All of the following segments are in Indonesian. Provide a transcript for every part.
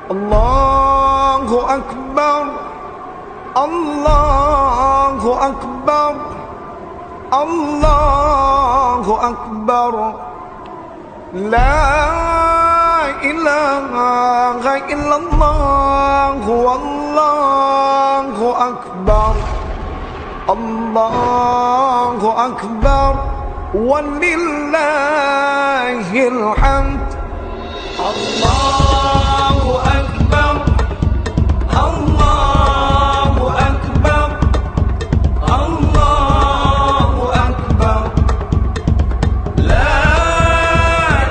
Allahu Akbar, Allahu Akbar, Allahu Akbar. La ilaha illallah, Wallahu Akbar, Allahu Akbar, walillahil hamd. Allahu Akbar, Allahu Akbar, Allahu Akbar. La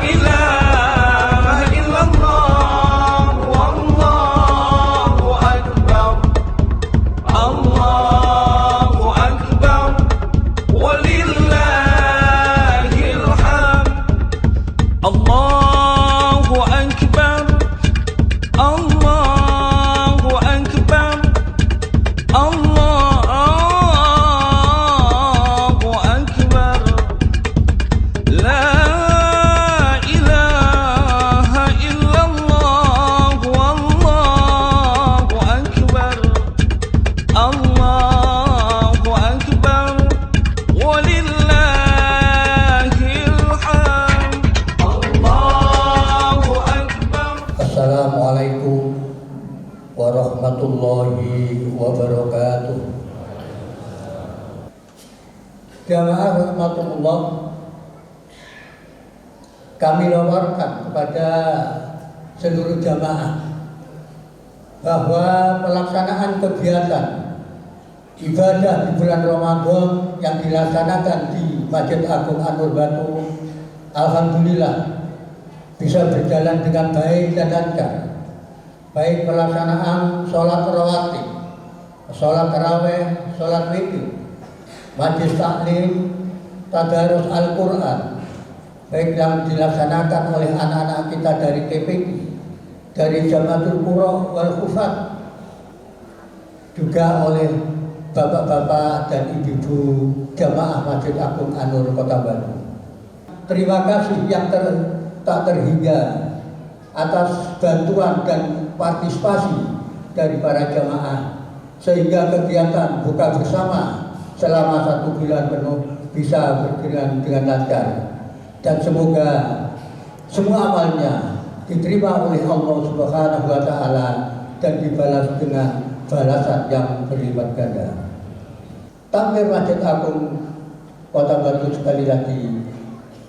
ilaha illallah, Wallahu Akbar, Allahu Akbar, walillahil hamd. Allahu Akbar, Allahu Akbar, Allahu Akbar. La ilaha illallah, Wallahu Akbar, Allahu Akbar, walillahil hamd. Allahu Akbar. Assalamualaikum warahmatullahi wabarakatuh. Jamaah rahmatullah, kami laporkan kepada seluruh jamaah bahwa pelaksanaan kegiatan ibadah di bulan Ramadan yang dilaksanakan di Masjid Agung An-Nur Batu, alhamdulillah bisa berjalan dengan baik dan lancar. Baik pelaksanaan sholat rawatib, sholat taraweh, sholat witir, majlis taklim, tadarus Al-Quran, baik yang dilaksanakan oleh anak-anak kita dari TPI, dari Jamatul Qura wal Hufat, juga oleh bapak-bapak dan ibu-ibu jamaah Masjid Agung An-Nur Kota Batu. Terima kasih yang tak terhingga atas bantuan dan partisipasi dari para jamaah, sehingga kegiatan buka bersama selama 1 bulan penuh bisa berjalan dengan lancar, dan semoga semua amalnya diterima oleh Allah Subhanahu wa Ta'ala dan dibalas dengan balasan yang berlipat ganda. Takmir Masjid Agung Kota Batu sekali lagi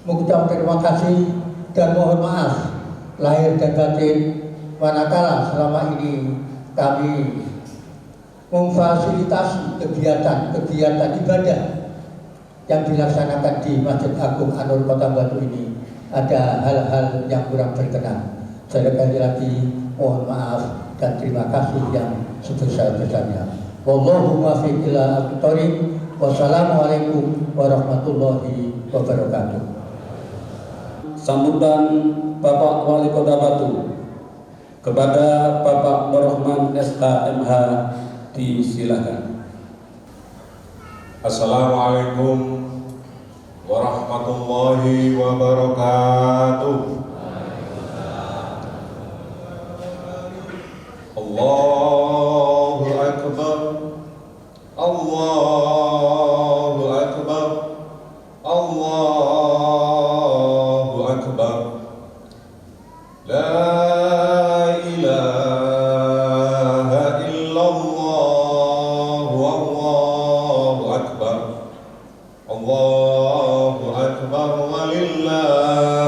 mengucap terima kasih dan mohon maaf lahir dan batin manakala selama ini kami memfasilitasi kegiatan ibadah yang dilaksanakan di Masjid Agung An-Nur Kota Batu ini ada hal-hal yang kurang berkenan. Sekali lagi mohon maaf dan terima kasih yang sebesar-besarnya. Wallahu muwaffiq ila aqwamit thoriq. Wassalamualaikum warahmatullahi wabarakatuh. Sambutan Bapak Wali Kota Batu kepada Bapak Nur-Rahman SKMH disilakan. Assalamualaikum warahmatullahi wabarakatuh. Allahu Akbar, Allahu Akbar, Allahu Akbar. La ilaha illallah, Wallahu Akbar, Allahu Akbar, walillahil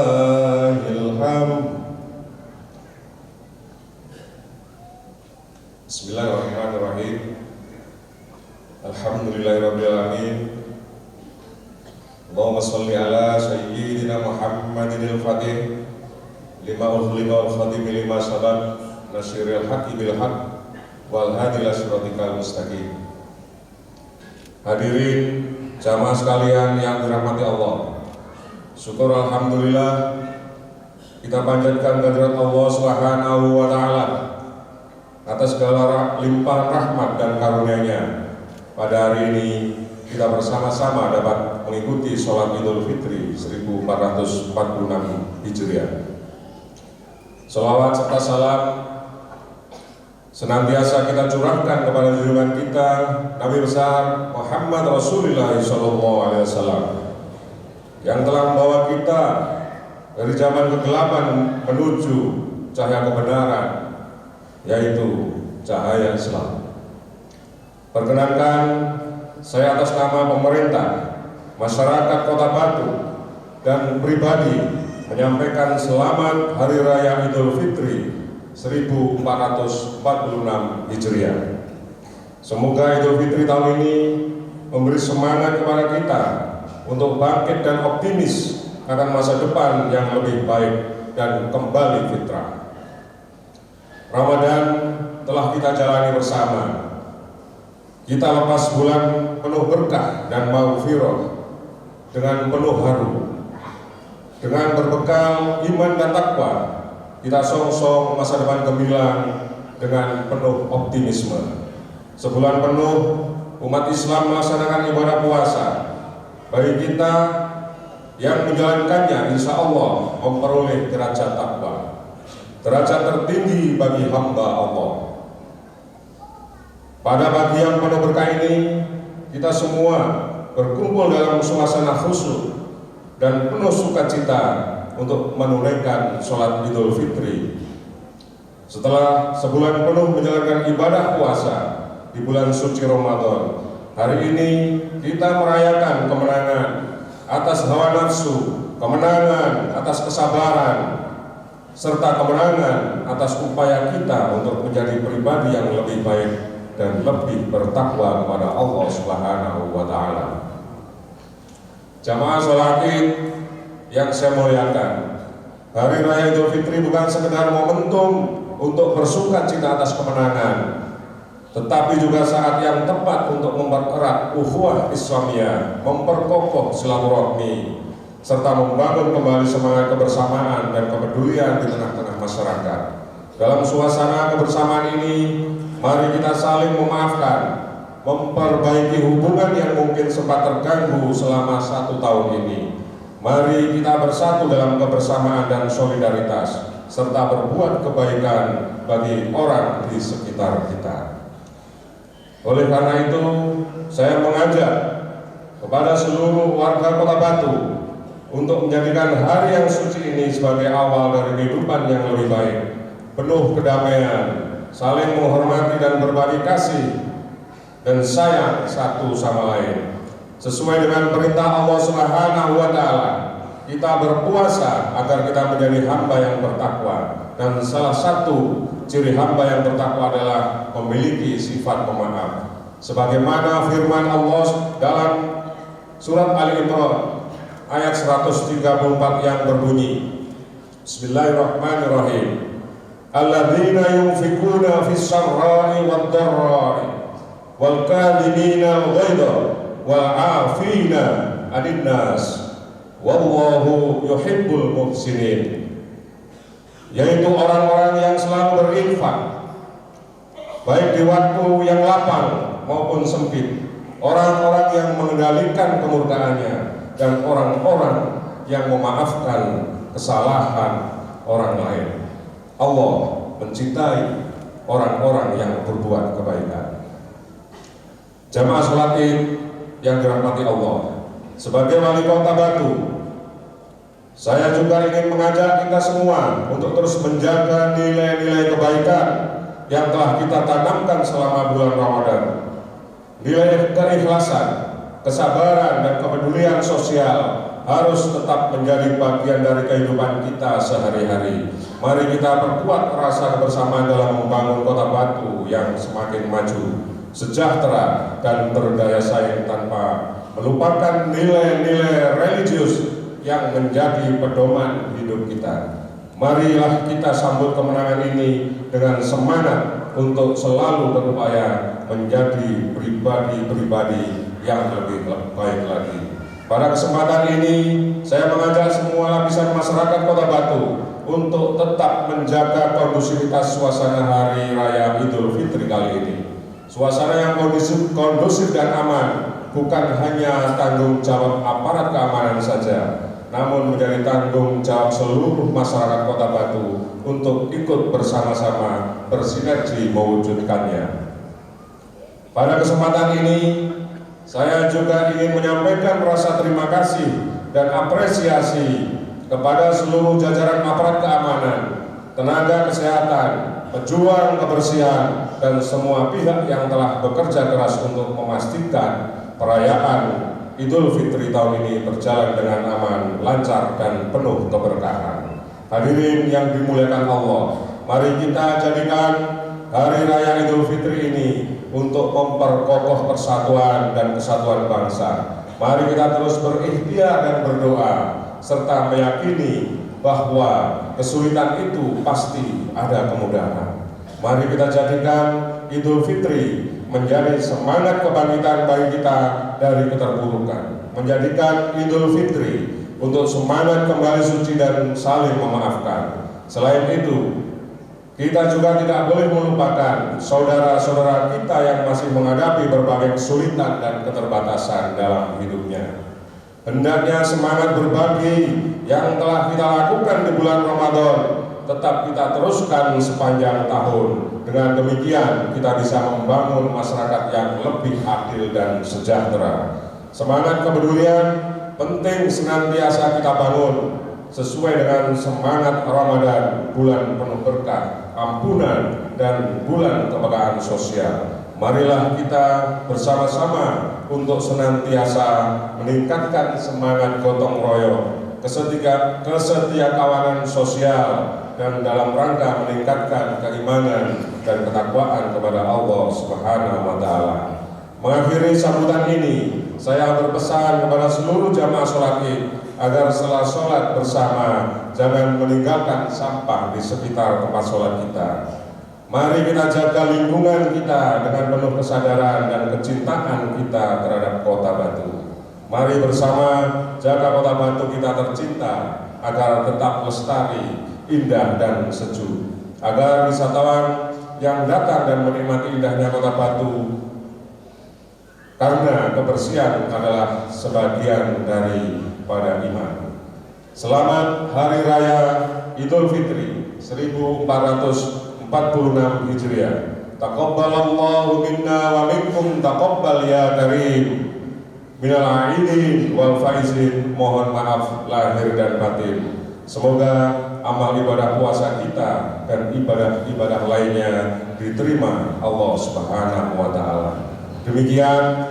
hamd. Bismillahirrahmanirrahim. Alhamdulillahirabbil alamin. Allahumma shalli ala sayyidina Muhammadin al-Fatih lima ukhlifa wal khatim lima sabab nasiril haqqi bil haqq wal hadi ila siratikal mustaqim. Hadirin jamaah sekalian yang dirahmati Allah, syukur alhamdulillah kita panjatkan kehadirat Allah Subhanahu wa Ta'ala atas segala limpahan rahmat dan karunia-Nya. Pada hari ini kita bersama-sama dapat mengikuti sholat Idul Fitri 1446 Hijriah. Sholawat serta salam senantiasa kita curahkan kepada junjungan kita Nabi besar Muhammad Rasulullah SAW yang telah membawa kita dari zaman kegelapan menuju cahaya kebenaran, yaitu cahaya Islam. Perkenankan saya atas nama pemerintah, masyarakat Kota Batu, dan pribadi menyampaikan selamat Hari Raya Idul Fitri 1446 Hijriah. Semoga Idul Fitri tahun ini memberi semangat kepada kita untuk bangkit dan optimis akan masa depan yang lebih baik dan kembali fitrah. Ramadan telah kita jalani bersama. Kita lepas bulan penuh berkah dan maghfirah dengan penuh haru. Dengan berbekal iman dan takwa, kita songsong masa depan gemilang dengan penuh optimisme. Sebulan penuh umat Islam melaksanakan ibadah puasa. Bagi kita yang menjalankannya, insya Allah memperoleh derajat takwa, derajat tertinggi bagi hamba Allah. Pada pagi yang penuh berkah ini, kita semua berkumpul dalam suasana khusyuk dan penuh sukacita untuk menunaikan sholat Idul Fitri. Setelah sebulan penuh menjalankan ibadah puasa di bulan suci Ramadan, hari ini kita merayakan kemenangan atas hawa nafsu, kemenangan atas kesabaran, serta kemenangan atas upaya kita untuk menjadi pribadi yang lebih baik dan lebih bertakwa kepada Allah Subhanahu wa Ta'ala. Jamaah sholat Id yang saya muliakan, Hari Raya Idul Fitri bukan sekedar momentum untuk bersuka cita atas kemenangan, tetapi juga saat yang tepat untuk mempererat ukhuwah Islamiyah, memperkokoh silaturahmi, serta membangun kembali semangat kebersamaan dan kepedulian di tengah-tengah masyarakat. Dalam suasana kebersamaan ini, mari kita saling memaafkan, memperbaiki hubungan yang mungkin sempat terganggu selama 1 tahun ini. Mari kita bersatu dalam kebersamaan dan solidaritas, serta berbuat kebaikan bagi orang di sekitar kita. Oleh karena itu, saya mengajak kepada seluruh warga Kota Batu untuk menjadikan hari yang suci ini sebagai awal dari kehidupan yang lebih baik, penuh kedamaian, saling menghormati dan berbagi kasih dan sayang satu sama lain. Sesuai dengan perintah Allah Subhanahu wa Ta'ala, kita berpuasa agar kita menjadi hamba yang bertakwa, dan salah satu ciri hamba yang bertakwa adalah memiliki sifat pemaaf. Sebagaimana firman Allah dalam surat Ali Imran ayat 134 yang berbunyi, Bismillahirrahmanirrahim. Alladzina yunfikuna fis sarra'i wad dharra'i wal kadhimina al-ghaidha wal 'afina 'anil nas wallahu yuhibbul muhsinin. Yaitu orang-orang yang selalu berinfak baik di waktu yang lapang maupun sempit, orang-orang yang mengendalikan kemurkaannya, dan orang-orang yang memaafkan kesalahan orang lain. Allah mencintai orang-orang yang berbuat kebaikan. Jamaah sholat Id yang dirahmati Allah, sebagai wali Kota Batu, saya juga ingin mengajak kita semua untuk terus menjaga nilai-nilai kebaikan yang telah kita tanamkan selama bulan Ramadan. Nilai keikhlasan, kesabaran, dan kepedulian sosial harus tetap menjadi bagian dari kehidupan kita sehari-hari. Mari kita perkuat rasa kebersamaan dalam membangun Kota Batu yang semakin maju, sejahtera, dan berdaya saing tanpa melupakan nilai-nilai religius yang menjadi pedoman hidup kita. Marilah kita sambut kemenangan ini dengan semangat untuk selalu berupaya menjadi pribadi-pribadi yang lebih baik lagi. Pada kesempatan ini, saya mengajak semua lapisan masyarakat Kota Batu untuk tetap menjaga kondusivitas suasana Hari Raya Idul Fitri kali ini. Suasana yang kondusif dan aman bukan hanya tanggung jawab aparat keamanan saja, namun menjadi tanggung jawab seluruh masyarakat Kota Batu untuk ikut bersama-sama bersinergi mewujudkannya. Pada kesempatan ini, saya juga ingin menyampaikan rasa terima kasih dan apresiasi kepada seluruh jajaran aparat keamanan, tenaga kesehatan, pejuang kebersihan, dan semua pihak yang telah bekerja keras untuk memastikan perayaan Idul Fitri tahun ini berjalan dengan aman, lancar, dan penuh keberkahan. Hadirin yang dimuliakan Allah, mari kita jadikan Hari Raya Idul Fitri ini untuk memperkokoh persatuan dan kesatuan bangsa. Mari kita terus berikhtiar dan berdoa, serta meyakini bahwa kesulitan itu pasti ada kemudahan. Mari kita jadikan Idul Fitri menjadi semangat kebangkitan bagi kita dari keterpurukan, menjadikan Idul Fitri untuk semangat kembali suci dan saling memaafkan. Selain itu, kita juga tidak boleh melupakan saudara-saudara kita yang masih menghadapi berbagai kesulitan dan keterbatasan dalam hidupnya. Hendaknya semangat berbagi yang telah kita lakukan di bulan Ramadan tetap kita teruskan sepanjang tahun. Dengan demikian kita bisa membangun masyarakat yang lebih adil dan sejahtera. Semangat kepedulian penting senantiasa kita bangun sesuai dengan semangat Ramadan, bulan penuh berkah, ampunan, dan bulan kepekaan sosial. Marilah kita bersama-sama untuk senantiasa meningkatkan semangat gotong royong, kesetiakawanan sosial, dan dalam rangka meningkatkan keimanan dan ketakwaan kepada Allah Subhanahu wa Ta'ala. Mengakhiri sambutan ini, saya berpesan kepada seluruh jamaah sholat Id agar setelah sholat bersama jangan meninggalkan sampah di sekitar tempat sholat kita. Mari kita jaga lingkungan kita dengan penuh kesadaran dan kecintaan kita terhadap Kota Batu. Mari bersama jaga Kota Batu kita tercinta agar tetap lestari, indah, dan sejuk, agar wisatawan yang datang dan menikmati indahnya Kota Batu karena kebersihan adalah sebagian daripada iman. Selamat Hari Raya Idul Fitri 1446 Hijriah. Taqabbalallahu minna wa minkum taqabbal ya karim. Minal aidin wal faizin, mohon maaf lahir dan batin. Semoga amal ibadah puasa kita dan ibadah-ibadah lainnya diterima Allah Subhanahu wa Ta'ala. Demikian,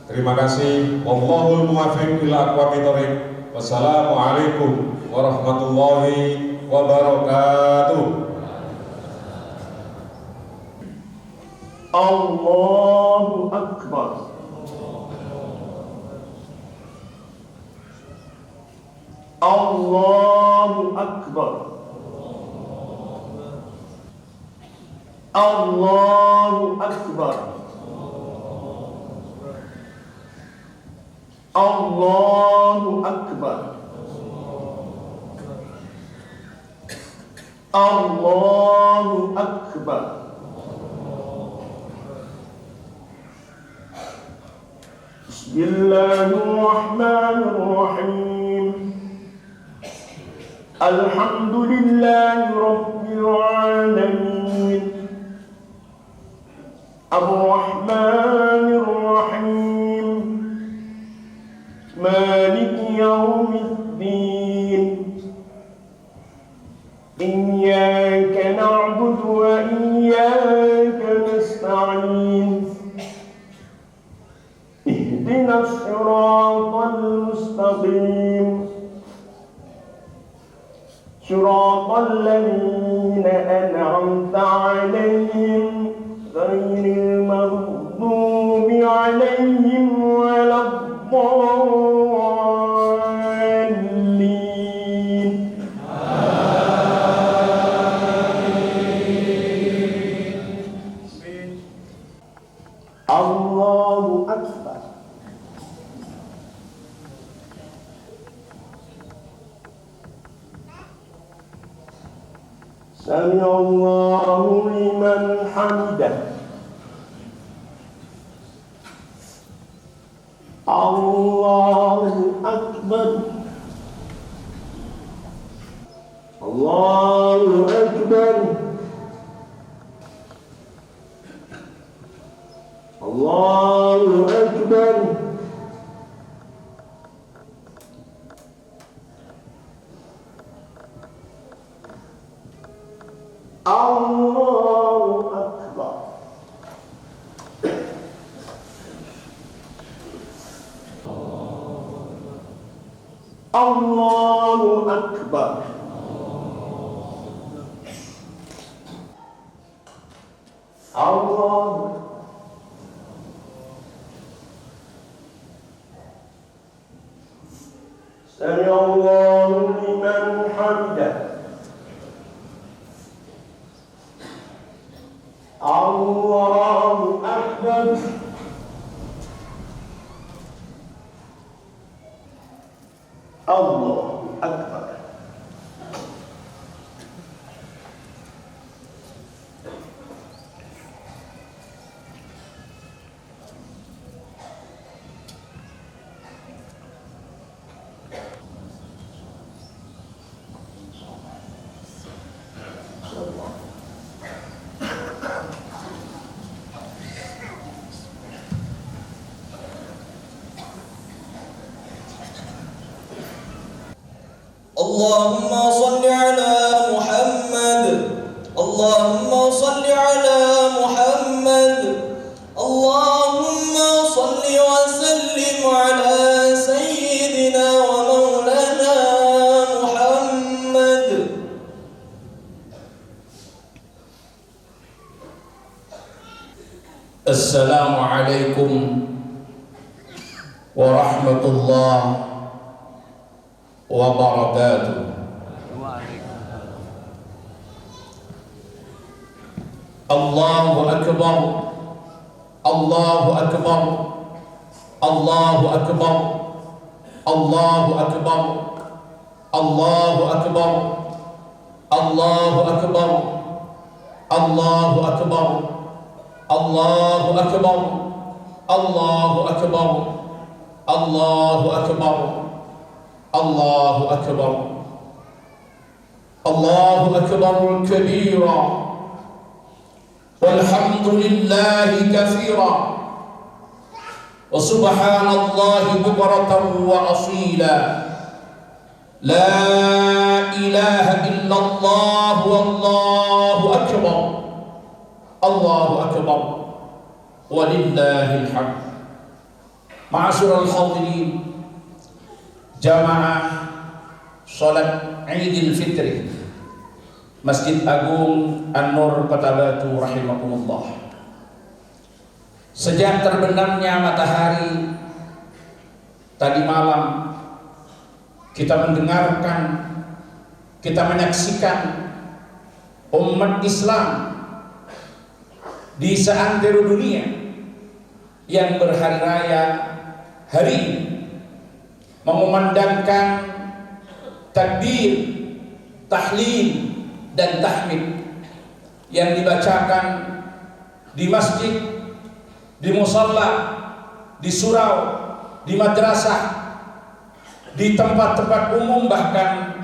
terima kasih. Wallahul muwaffiq ila aqwamit thoriq. Wassalamualaikum warahmatullahi wabarakatuh. Allahu Akbar. Allahu Akbar. Allahu Akbar. Allahu Akbar. Allahu Akbar. Bismillahirrahmanirrahim. Alhamdulillahi Rabbil Alamin. Ar-Rahmanir Rahim. Maliki Yawmiddin. Iyyaka na'budu wa iyyaka nasta'in. Ihdinas siratal mustaqim. صراط الذين أنعمت عليهم غير المغضوب عليهم ولا الضالين. الله أكبر. سمع الله لمن حمده. الله أكبر. Allahu Akbar. Allahu Akbar. Allahu Akbar. Allahu Akbar. Allah. Sami Allahu liman hamidah. Allahu Akbar. Allahu Akbar. اللهم صل على محمد اللهم صل على محمد اللهم صل وسلم على سيدنا ومولانا محمد. السلام عليكم ورحمة الله وبركاته. الله أكبر الله أكبر الله أكبر الله أكبر الله أكبر الله أكبر الله أكبر الله أكبر الله أكبر الله أكبر الله أكبر الله أكبر كبيرا والحمد لله كثيرا وسبحان الله بكرة وأصيلا لا إله إلا الله والله أكبر الله أكبر ولله الحمد. معاشر الحاضرين jamaah sholat Idul Fitri Masjid Agung An-Nur Kota Batu rahimakumullah. Sejak terbenamnya matahari tadi malam, kita mendengarkan, kita menyaksikan umat Islam di seantero dunia yang berhari raya hari ini mengumandangkan takbir, tahlil dan tahmid yang dibacakan di masjid, di musalla, di surau, di madrasah, di tempat-tempat umum, bahkan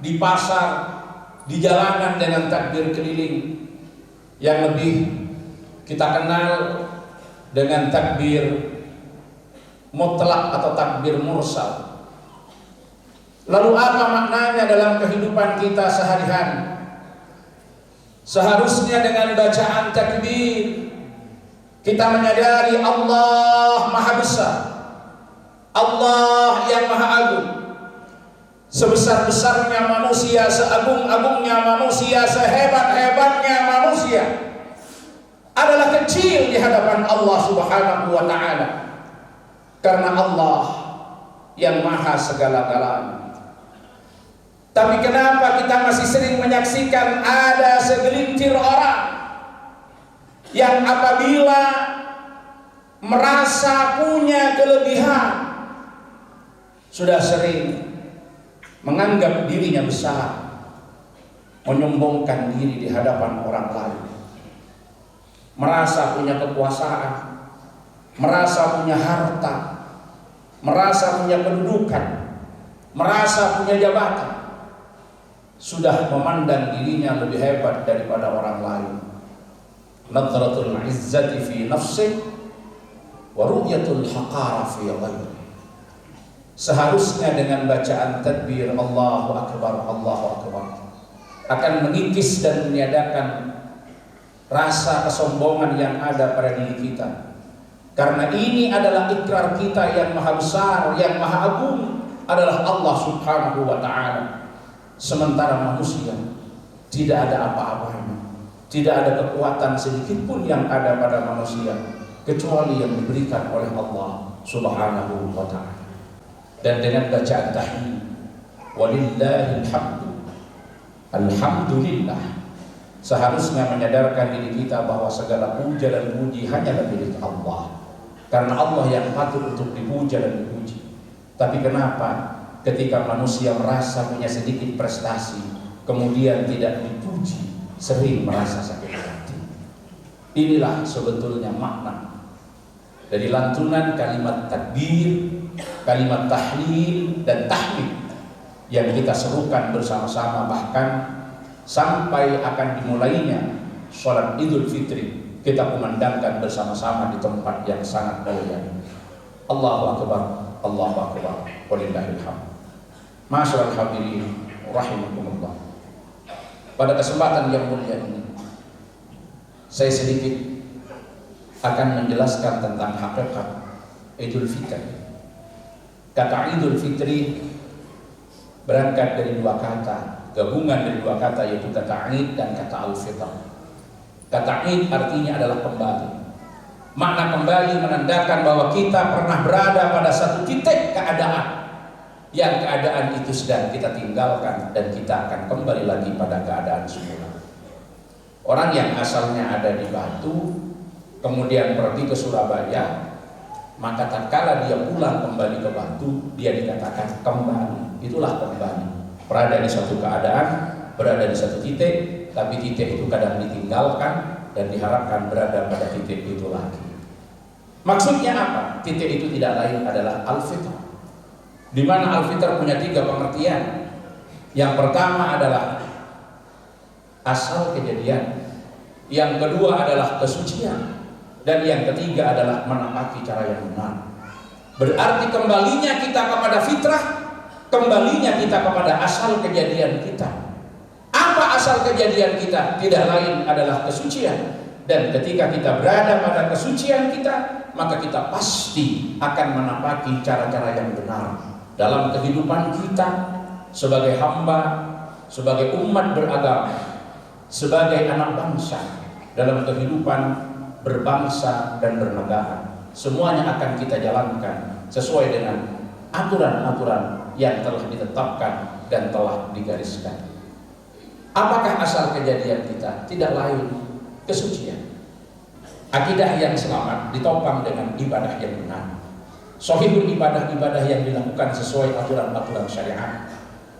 di pasar, di jalanan dengan takbir keliling yang lebih kita kenal dengan takbir mutlak atau takbir mursal. Lalu apa maknanya dalam kehidupan kita sehari-hari? Seharusnya dengan bacaan takbir kita menyadari Allah Maha Besar, Allah yang Maha Agung. Sebesar-besarnya manusia, seagung-agungnya manusia, sehebat-hebatnya manusia adalah kecil di hadapan Allah Subhanahu wa Ta'ala, karena Allah yang Maha segala-galanya. Tapi kenapa kita masih sering menyaksikan ada segelintir orang yang apabila merasa punya kelebihan sudah sering menganggap dirinya besar, menyombongkan diri di hadapan orang lain, merasa punya kekuasaan, merasa punya harta, merasa punya kedudukan, merasa punya jabatan, sudah memandang dirinya lebih hebat daripada orang lain. Nadratul izzati fi nafsi wa ru'yatul haqara fi ghairi. Seharusnya dengan bacaan takbir Allahu Akbar, Allahu Akbar akan mengikis dan meniadakan rasa kesombongan yang ada pada diri kita. Karena ini adalah ikrar kita yang maha besar, yang maha agung adalah Allah Subhanahu wa ta'ala. Sementara manusia tidak ada apa-apanya, tidak ada kekuatan sedikit pun yang ada pada manusia kecuali yang diberikan oleh Allah Subhanahu wa ta'ala. Dan dengan bacaan tahmid walillahil hamdu, alhamdulillah, seharusnya menyadarkan diri kita bahwa segala puja dan puji hanyalah milik Allah. Karena Allah yang patut untuk dipuja dan dipuji. Tapi kenapa ketika manusia merasa punya sedikit prestasi, kemudian tidak dipuji, sering merasa sakit hati? Inilah sebetulnya makna dari lantunan kalimat takbir, kalimat tahlil dan tahmid yang kita serukan bersama-sama, bahkan sampai akan dimulainya sholat Idul Fitri kita kumandangkan bersama-sama di tempat yang sangat mulia. Allahu Akbar, Allahu Akbar, walillahil hamd. Masyaallah hadirin rahimakumullah. Pada kesempatan yang mulia ini saya sedikit akan menjelaskan tentang hakikat Idul Fitri. Kata Idul Fitri berangkat dari dua kata, gabungan dari dua kata, yaitu kata Id dan kata Al-Fitr. Kata Id artinya adalah kembali. Makna kembali menandakan bahwa kita pernah berada pada satu titik keadaan yang keadaan itu sedang kita tinggalkan dan kita akan kembali lagi pada keadaan semula. Orang yang asalnya ada di Batu kemudian pergi ke Surabaya, maka tatkala dia pulang kembali ke Batu, dia dikatakan kembali. Itulah kembali. Berada di suatu keadaan, berada di satu titik, tapi titik itu kadang ditinggalkan dan diharapkan berada pada titik itu lagi. Maksudnya apa? Titik itu tidak lain adalah Al-Fitr, di mana Al-Fitr punya tiga pengertian. Yang pertama adalah asal kejadian, yang kedua adalah kesucian, dan yang ketiga adalah menapaki cara yang benar. Berarti kembalinya kita kepada fitrah, kembalinya kita kepada asal kejadian kita. Apa asal kejadian kita? Tidak lain adalah kesucian. Dan ketika kita berada pada kesucian kita, maka kita pasti akan menapaki cara-cara yang benar dalam kehidupan kita sebagai hamba, sebagai umat beragama, sebagai anak bangsa, dalam kehidupan berbangsa dan bernegara. Semuanya akan kita jalankan sesuai dengan aturan-aturan yang telah ditetapkan dan telah digariskan. Apakah asal kejadian kita? Tidak lain kesucian. Akidah yang selamat ditopang dengan ibadah yang benar. Shahihul ibadah-ibadah yang dilakukan sesuai aturan-aturan syariat.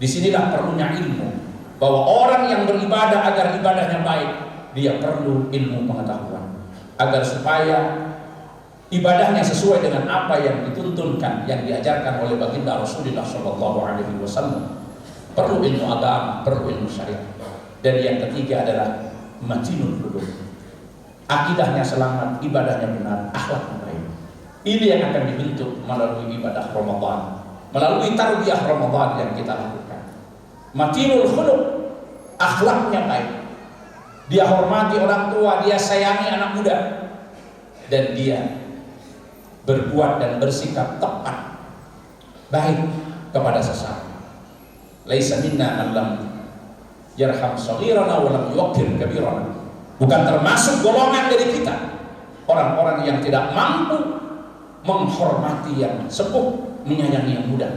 Disinilah perlunya ilmu, bahwa orang yang beribadah agar ibadahnya baik, dia perlu ilmu pengetahuan agar supaya ibadahnya sesuai dengan apa yang dituntunkan, yang diajarkan oleh baginda Rasulullah SAW. Perlu ilmu agama, perlu ilmu syariat. Dan yang ketiga adalah matinul qulub. Akidahnya selamat, ibadahnya benar, akhlaknya baik. Ini yang akan dibentuk melalui ibadah Ramadan, melalui tarbiyah Ramadan yang kita lakukan. Matinul qulub, akhlaknya baik. Dia hormati orang tua, dia sayangi anak muda, dan dia berbuat dan bersikap tepat, baik kepada sesama. Laisa minna man lam yarham saghirana wa lam yuqir kabirana. Bukan termasuk golongan dari kita orang-orang yang tidak mampu menghormati yang sepuh, menyayangi yang muda.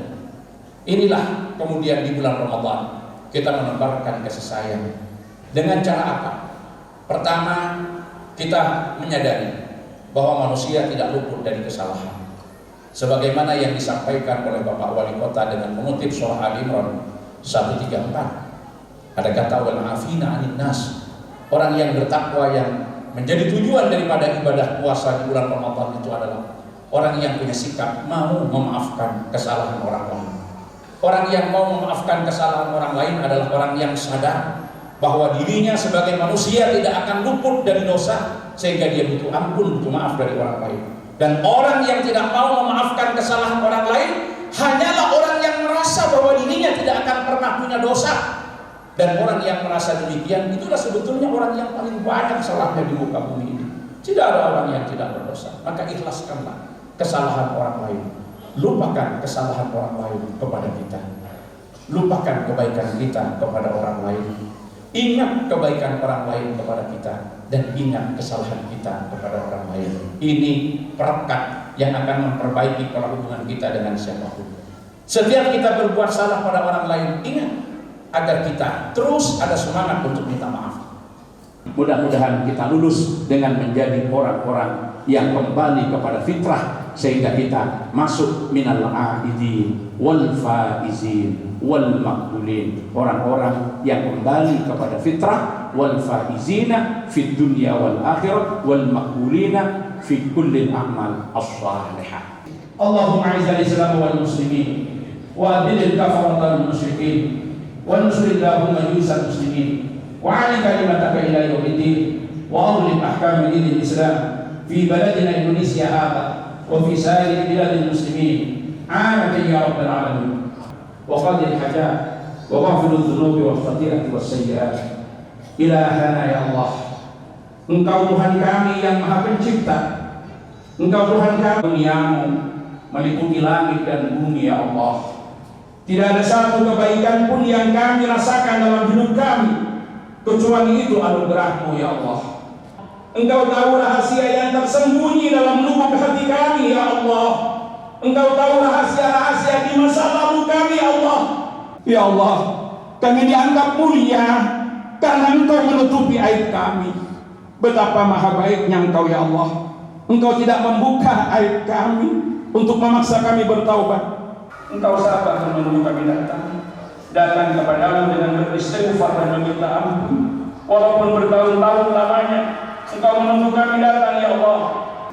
Inilah kemudian di bulan Ramadan kita menebarkan kasih sayang. Dengan cara apa? Pertama, kita menyadari bahwa manusia tidak luput dari kesalahan. Sebagaimana yang disampaikan oleh Bapak Wali Kota dengan mengutip surah Al-Imran 134. Ada kata wal afina 'anil nas. Orang yang bertakwa, yang menjadi tujuan daripada ibadah puasa di bulan Ramadan itu adalah orang yang punya sikap mau memaafkan kesalahan orang lain. Orang yang mau memaafkan kesalahan orang lain adalah orang yang sadar bahwa dirinya sebagai manusia tidak akan luput dari dosa, sehingga dia butuh ampun, butuh maaf dari orang lain. Dan orang yang tidak mau memaafkan kesalahan orang lain hanyalah orang yang merasa bahwa dirinya tidak akan pernah punya dosa. Dan orang yang merasa demikian itulah sebetulnya orang yang paling banyak salahnya di muka bumi ini. Tidak ada orang yang tidak berdosa. Maka ikhlaskanlah kesalahan orang lain. Lupakan kesalahan orang lain kepada kita. Lupakan kebaikan kita kepada orang lain. Ingat kebaikan orang lain kepada kita, dan ingat kesalahan kita kepada orang lain. Ini perekat yang akan memperbaiki hubungan kita dengan siapapun. Setiap kita berbuat salah pada orang lain, ingat agar kita terus ada semangat untuk minta maaf. Mudah-mudahan kita lulus dengan menjadi orang-orang yang kembali kepada fitrah, sehingga kita masuk minal aidin wal faizin wal maqbulin, orang-orang yang kembali kepada fitrah, wal faizina fid dunya wal akhirah wal maqbulina fi kulli a'mal as-salihah. Allahumma izzil Islam wal muslimin wa adil kafarata wal musyrikin wa nusri Allahumma yusal muslimin wa 'ala kalimataka ila yaumiddin wa adlim ahkam dinil Islam fi baladina Indonesia hadha wa fi sa'ir biladil muslimin amatan ya rabbal alamin wa qadil hajat wa ghafirudz dzunubi wal khati'ati was sayyi'at. Ilahana ya Allah, Engkau Tuhan kami yang Maha Pencipta, Engkau Tuhan kami, duniamu meliputi langit dan bumi ya Allah. Tidak ada satu kebaikan pun yang kami rasakan dalam hidup kami kecuali itu anugerah-Mu ya Allah. Engkau tahu rahasia yang tersembunyi dalam lubuk hati kami ya Allah. Engkau tahu rahasia-rahasia di masa lalu kami ya Allah. Ya Allah, kami dianggap mulia karena Engkau menutupi aib kami. Betapa maha baiknya Engkau ya Allah. Engkau tidak membuka aib kami untuk memaksa kami bertaubat. Engkau sabar menunggu kami datang kepadamu dengan beristighfar dan meminta ampun. Walaupun bertahun-tahun lamanya Engkau menunggu kami datang ya Allah.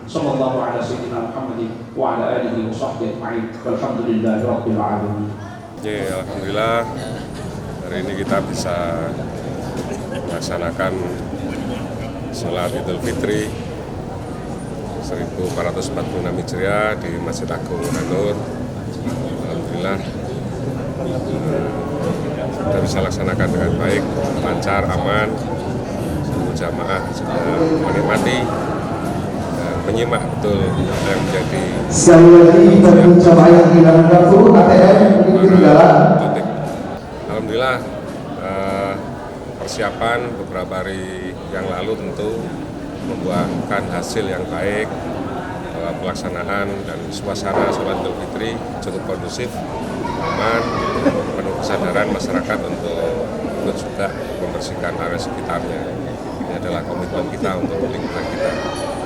Sallallahu ala sayyidina Muhammadin wa ala alihi wa sahbihi ajma'in. Walhamdulillahi rabbil alamin. Ya, alhamdulillah hari ini kita bisa melaksanakan sholat Idul Fitri 1446 Hijriah di Masjid Agung An-Nur. Alhamdulillah kita bisa laksanakan dengan baik, lancar, aman. Seluruh jamaah sudah menikmati dan menyimak betul apa yang menjadi Alhamdulillah persiapan beberapa hari yang lalu tentu membuahkan hasil yang baik. Pelaksanaan dan suasana sholat Idul Fitri cukup kondusif, aman, penuh kesadaran masyarakat untuk juga membersihkan area sekitarnya. Ini adalah komitmen kita untuk lingkungan kita.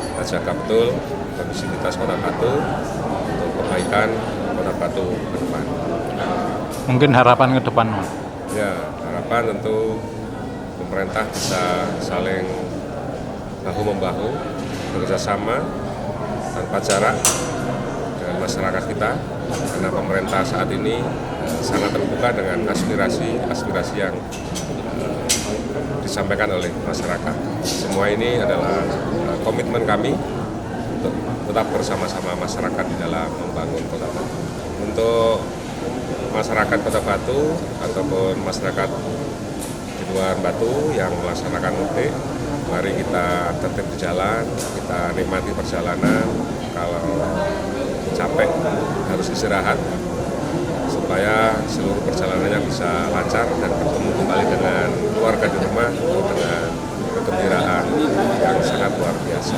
Kita jaga betul kondisivitas Kota Batu untuk kebaikan Kota Batu ke depan. Mungkin harapan ke depan, Mas? Ya, harapan tentu pemerintah bisa saling bahu-membahu, bekerjasama tanpa jarak dengan masyarakat kita, karena pemerintah saat ini sangat terbuka dengan aspirasi yang disampaikan oleh masyarakat. Semua ini adalah komitmen kami untuk tetap bersama-sama masyarakat di dalam membangun Kota Batu. Untuk masyarakat Kota Batu ataupun masyarakat di luar Batu yang melaksanakan mudik, mari kita tertib di jalan, kita nikmati perjalanan. Kalau capek harus istirahat supaya seluruh perjalanannya bisa lancar dan bertemu kembali dengan keluarga di rumah dengan kegembiraan yang sangat luar biasa.